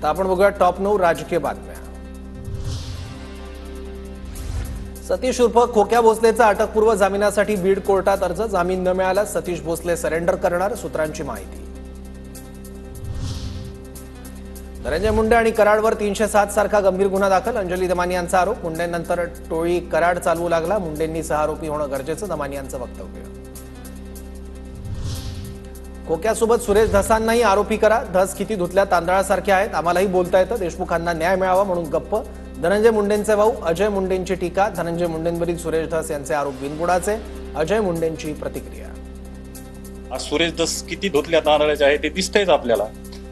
आता आपण बघूया टॉप 9 राजकीय बातम्या। सतीश उर्फ खोक्या भोसलेचा अटकपूर्व जामिनासाठी बीड कोर्टात अर्ज, जामीन न मिळाल्यास सतीश भोसले सरेंडर करणार, सूत्रांची माहिती। धनंजय मुंडे आणि कराडवर 307 सारखा गंभीर गुन्हा दाखल, अंजली दमानी यांचा आरोप। मुंडेंनंतर टोळी कराड चालवू लागला, मुंडेंनी सहारोपी होणं गरजेचं, दमानी यांचं वक्तव्य। खोक्यासोबत सुरेश धसांनाही आरोपी करा, धस किती धुतल्या तांदळासारखे आहेत, आम्हालाही बोलता येतं, देशमुखांना न्याय मिळावा म्हणून गप्प। धनंजय मुंडेंचे भाऊ अजय मुंडेंची टीका, धनंजय मुंडेंवरील सुरेश धस यांचे आरोप बिनबुडाचे, अजय मुंडेंची प्रतिक्रिया। आज सुरेश धस किती धुतल्या तांदळाचे आहे ते दिसतंयच आपल्याला,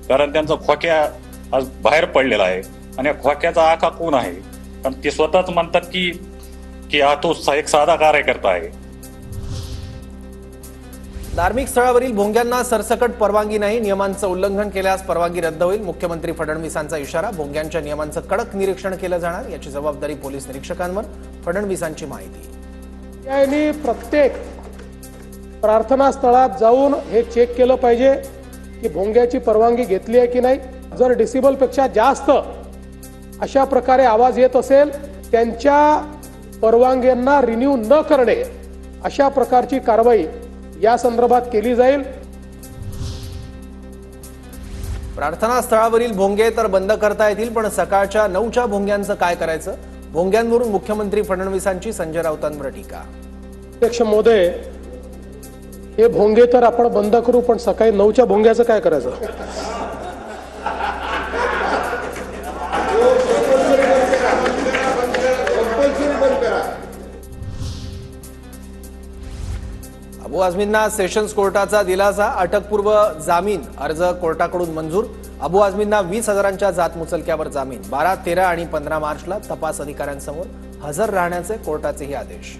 कारण त्यांचा खोक्या आज बाहेर पडलेला आहे आणि या खोक्याचा आका कोण आहे, कारण ते स्वतःच म्हणतात की हा तो एक साधा कार्यकर्ता आहे। धार्मिक स्थळावरील भोंग्यांना सरसकट परवानगी नाही, नियमांचं उल्लंघन केल्यास परवानगी रद्द होईल, मुख्यमंत्री फडणवीसांचा इशारा। भोंग्यांच्या नियमांचं कडक निरीक्षण केलं जाणार, याची जबाबदारी पोलीस निरीक्षकांवर, फडणवीसांची माहिती। यांनी प्रत्येक प्रार्थना स्थळात जाऊन हे चेक केलं पाहिजे की भोंग्याची परवानगी घेतली आहे की नाही। जर डेसिबल पेक्षा जास्त अशा प्रकारे आवाज येत असेल, त्यांच्या परवानग्यांना रिन्यू न करणे अशा प्रकारची कारवाई या संदर्भात केली जाईल। प्रार्थना स्थळावरील भोंगे तर बंद करता येतील, पण सकाळच्या 9च्या भोंग्यांचं काय करायचं? भोंग्यांवरून मुख्यमंत्री फडणवीसांची संजय राऊतांवर टीका। अध्यक्ष महोदय, हे भोंगे तर आपण बंद करू, पण सकाळी 9च्या भोंग्याचं काय करायचं? अबू आझमींना सेशन्स कोर्टाचा दिलासा, अटकपूर्व जामीन अर्ज कोर्टाकडून मंजूर। अबू आझमींना 20,000च्या जात मुचलक्यावर जामीन, 12, 13 आणि 15 मार्चला तपास अधिकाऱ्यांसमोर हजर राहण्याचे कोर्टाचेही आदेश।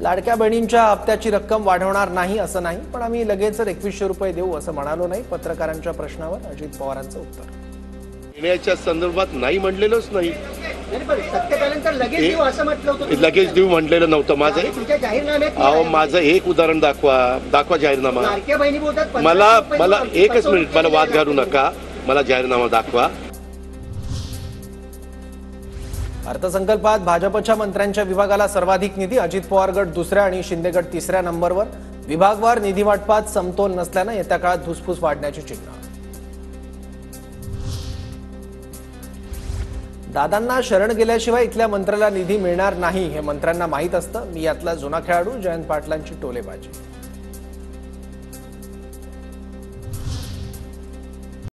लाडक्या बहिणींच्या हप्त्याची रक्कम वाढवणार नाही असं नाही, पण आम्ही लगेच 2100 रुपये देऊ असं म्हणालो नाही, पत्रकारांच्या प्रश्नावर अजित पवारांचं उत्तर। देण्याच्या संदर्भात नाही म्हणलेलंच नाही, लगेच देऊ म्हटलेलं नव्हतं। माझं एक उदाहरण दाखवा जाहीरनामा। मला एकच मिनिट, मला वाद घालू नका, मला जाहीरनामा दाखवा। अर्थसंकल्पात भाजपच्या मंत्र्यांच्या विभागाला सर्वाधिक निधी, अजित पवार गट दुसऱ्या आणि शिंदे गट तिसऱ्या नंबरवर। विभागवार निधी वाटपात समतोल नसल्यानं येत्या काळात धुसफूस वाढण्याची चिन्ह। दादांना शरण गेल्याशिवाय इथल्या मंत्र्याला निधी मिळणार नाही हे मंत्र्यांना माहीत असतं, मी यातला जुना खेळाडू जयंत पाटलांची टोलेबाजी।